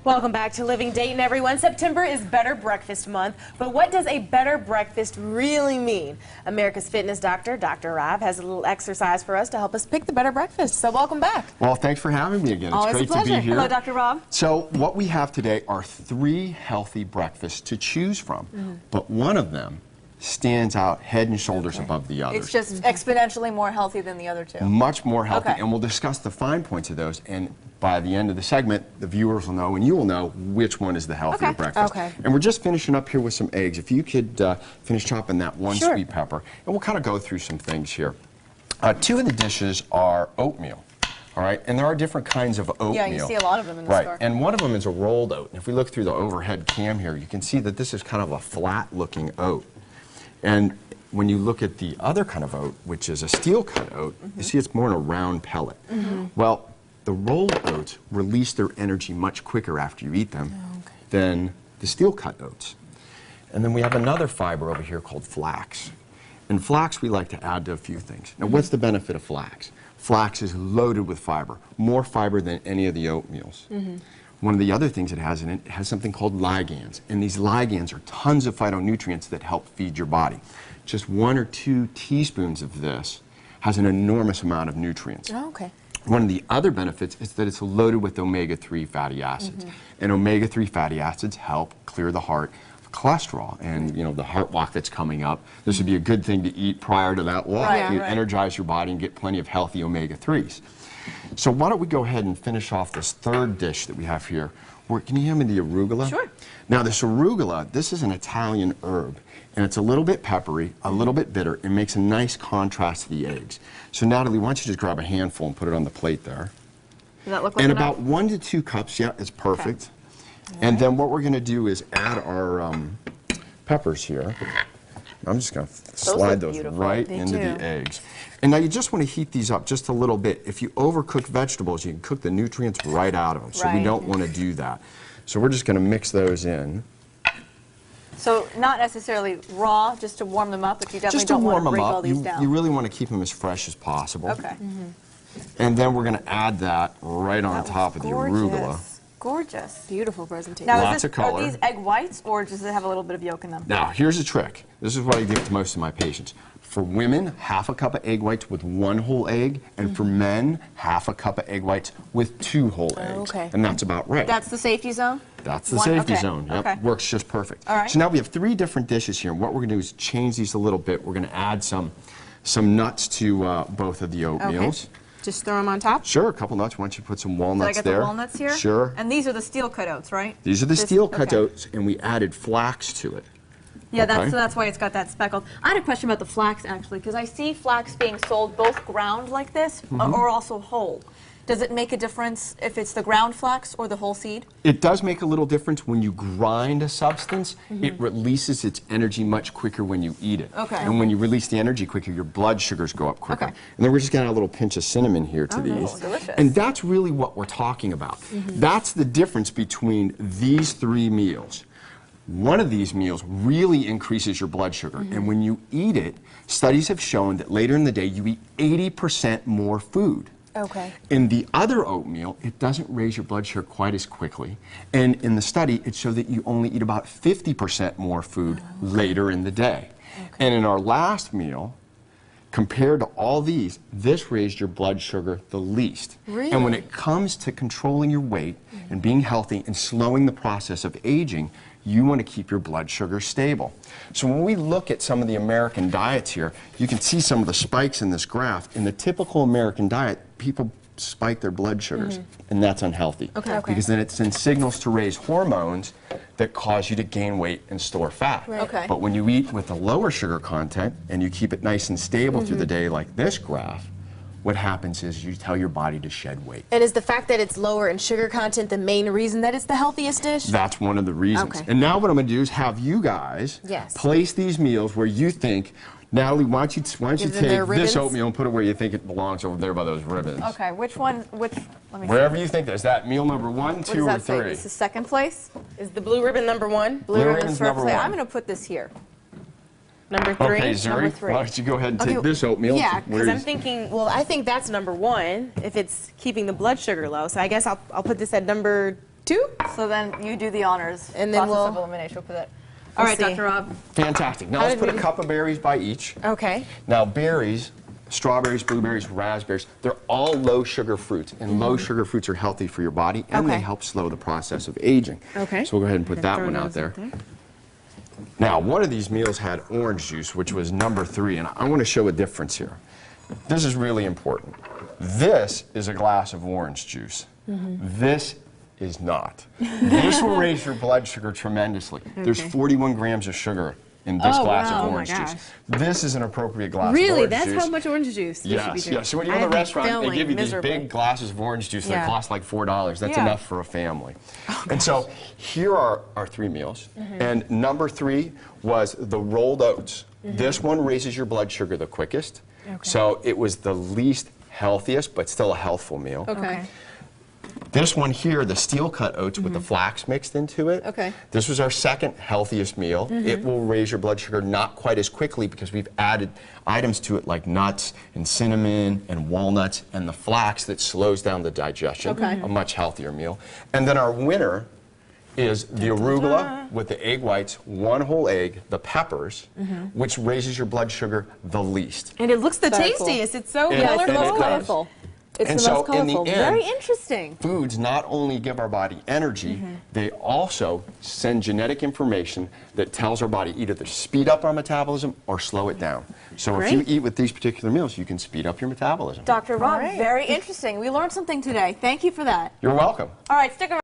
Welcome back to Living Dayton, everyone. September is Better Breakfast Month, but what does a better breakfast really mean? America's Fitness Doctor, Dr. Rob, has a little exercise for us to help us pick the better breakfast. So welcome back. Well, thanks for having me again. Always it's a great to pleasure. be here. Hello, Dr. Rob. So what we have today are 3 healthy breakfasts to choose from, but one of them stands out head and shoulders above the others. It's just exponentially more healthy than the other 2. Much more healthy, Okay. and we'll discuss the fine points of those, and by the end of the segment, the viewers will know, and you will know, which one is the healthier breakfast. Okay. And we're just finishing up here with some eggs. If you could finish chopping that one sweet pepper, and we'll kind of go through some things here. 2 of the dishes are oatmeal. All right, and there are different kinds of oatmeal. Yeah, you see a lot of them in the store. And one of them is a rolled oat. And if we look through the overhead cam here, you can see that this is kind of a flat-looking oat. And when you look at the other kind of oat, which is a steel-cut oat, you see it's more in a round pellet. Well, the rolled oats release their energy much quicker after you eat them than the steel-cut oats. And then we have another fiber over here called flax. And flax we like to add to a few things. Now, what's the benefit of flax? Flax is loaded with fiber, more fiber than any of the oatmeals. One of the other things it has in it has something called ligands. And these ligands are tons of phytonutrients that help feed your body. Just 1 or 2 teaspoons of this has an enormous amount of nutrients. Oh, okay. One of the other benefits is that it's loaded with omega-3 fatty acids. And omega-3 fatty acids help clear the heart of cholesterol. And, you know, the heart walk that's coming up, this would be a good thing to eat prior to that walk. Right, You energize your body and get plenty of healthy omega-3s. So why don't we go ahead and finish off this 3rd dish that we have here. Can you hand me the arugula? Sure. Now, this arugula, this is an Italian herb. And it's a little bit peppery, a little bit bitter. It makes a nice contrast to the eggs. So Natalie, why don't you just grab a handful and put it on the plate there. Does that look like And enough? about 1 to 2 cups, yeah, it's perfect. And then what we're going to do is add our peppers here. I'm just going to slide those right into the eggs. And now you just want to heat these up just a little bit. If you overcook vegetables, you can cook the nutrients right out of them. So we don't want to do that. So we're just going to mix those in. So not necessarily raw, just to warm them up, but you definitely Just to don't want warm to them break all up. these down. You really want to keep them as fresh as possible. Okay. And then we're going to add that right on top of the arugula. Gorgeous. Beautiful presentation. Now, Lots of color. Are these egg whites, or does it have a little bit of yolk in them? Now, here's a trick. This is what I give to most of my patients. For women, half a cup of egg whites with 1 whole egg, and for men, half a cup of egg whites with 2 whole eggs. Okay. And that's about right. That's the safety zone? That's the safety okay. zone. Yep, Okay. works just perfect. All right. So now we have 3 different dishes here. And what we're going to do is change these a little bit. We're going to add some nuts to both of the oatmeals. Just throw them on top? Sure, a couple nuts. Why don't you put some walnuts Did I get there? the walnuts here? Sure. And these are the steel cut oats, right? These are the steel cut okay. oats, and we added flax to it. Yeah, Okay. so that's why it's got that speckled. I had a question about the flax, actually, because I see flax being sold both ground like this or also whole. Does it make a difference if it's the ground flax or the whole seed? It does make a little difference when you grind a substance. It releases its energy much quicker when you eat it. Okay. And when you release the energy quicker, your blood sugars go up quicker. Okay. And then we're just going to add a little pinch of cinnamon here to these. Delicious. And that's really what we're talking about. That's the difference between these 3 meals. One of these meals really increases your blood sugar. And when you eat it, studies have shown that later in the day, you eat 80% more food. Okay. In the other oatmeal, it doesn't raise your blood sugar quite as quickly. And in the study, it showed that you only eat about 50% more food later in the day. And in our last meal, compared to all these, this raised your blood sugar the least. Really? And when it comes to controlling your weight and being healthy and slowing the process of aging, you want to keep your blood sugar stable. So when we look at some of the American diets here, you can see some of the spikes in this graph. In the typical American diet, people spike their blood sugars, and that's unhealthy. Okay. Because then it sends signals to raise hormones that cause you to gain weight and store fat. Right. Okay. But when you eat with a lower sugar content and you keep it nice and stable through the day like this graph, what happens is you tell your body to shed weight. And is the fact that it's lower in sugar content the main reason that it's the healthiest dish? That's one of the reasons. Okay. And now what I'm going to do is have you guys place these meals where you think, Natalie, why don't you Give them take their ribbons? this oatmeal and put it where you think it belongs over there by those ribbons. Okay, which one, let me Wherever you think there's that meal number 1, see. 2, What or does that say? 3. This is second place? Is the blue ribbon number 1? Blue ribbon ribbon's is first number place. 1. I'm going to put this here. Number 3? Okay, Zuri, Number 3. why don't you go ahead and Okay, take this oatmeal? Yeah, Where because I'm is- thinking, well, I think that's number 1 if it's keeping the blood sugar low. So I guess I'll put this at number 2. 2? So then you do the honors. And then process of we'll- elimination. We'll put that. All right, see. Dr. Rob. Fantastic. Now let's put a cup of berries by each. Okay. Now berries, strawberries, blueberries, raspberries, they're all low sugar fruits, and low sugar fruits are healthy for your body, and they Okay. help slow the process of aging. Okay. So we'll go ahead and put that Throw one out those there. Now, one of these meals had orange juice, which was number 3, and I want to show a difference here. This is really important. This is a glass of orange juice. This is not. This will raise your blood sugar tremendously. There's 41 grams of sugar in this glass wow. of Oh my orange gosh. juice. This is an appropriate glass of Really? orange That's juice. how much orange juice you should be Yes, drinking? yes. So when you're in I'd the be restaurant, they failing give you miserably. these big glasses of orange juice that Yeah. cost like $4. That's Yeah. enough for a family. And so here are our 3 meals. And number 3 was the rolled oats. This one raises your blood sugar the quickest. So it was the least healthiest, but still a healthful meal. Okay. This one here, the steel cut oats with the flax mixed into it. Okay. This was our second healthiest meal. It will raise your blood sugar not quite as quickly because we've added items to it like nuts and cinnamon and walnuts and the flax that slows down the digestion. Okay. A much healthier meal. And then our winner is the arugula with the egg whites, 1 whole egg, the peppers, which raises your blood sugar the least. And it looks the Very cool. tastiest. It's so And- Yeah, it's the and colorful. most it does. colorful. It's And the so most in the colorful. end- Very interesting. Foods not only give our body energy, they also send genetic information that tells our body either to speed up our metabolism or slow it down. So if you Great. eat with these particular meals, you can speed up your metabolism. Dr. Rob, right. very interesting. We learned something today. Thank you for that. You're welcome. All right, stick around.